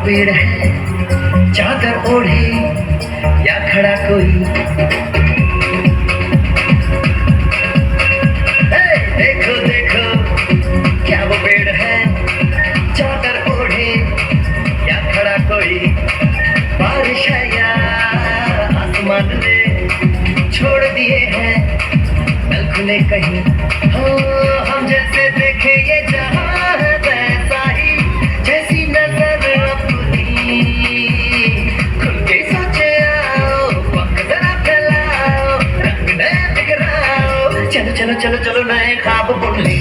पेड़ है चादर ओढ़े या खड़ा कोई, देखो देखो क्या वो पेड़ है चादर ओढ़े या खड़ा कोई, बारिश है या आसमान ने छोड़ दिए हैं नल खुले कहीं, हो हम जैसे देखे ये जहां है वैसा ही, जैसी नजर अपनी खुल के सोचे आओ, वक्त जरा फैलाओ, रंग नए बिखराओ, चलो चलो चलो चलो नए ख्वाब बुन ले।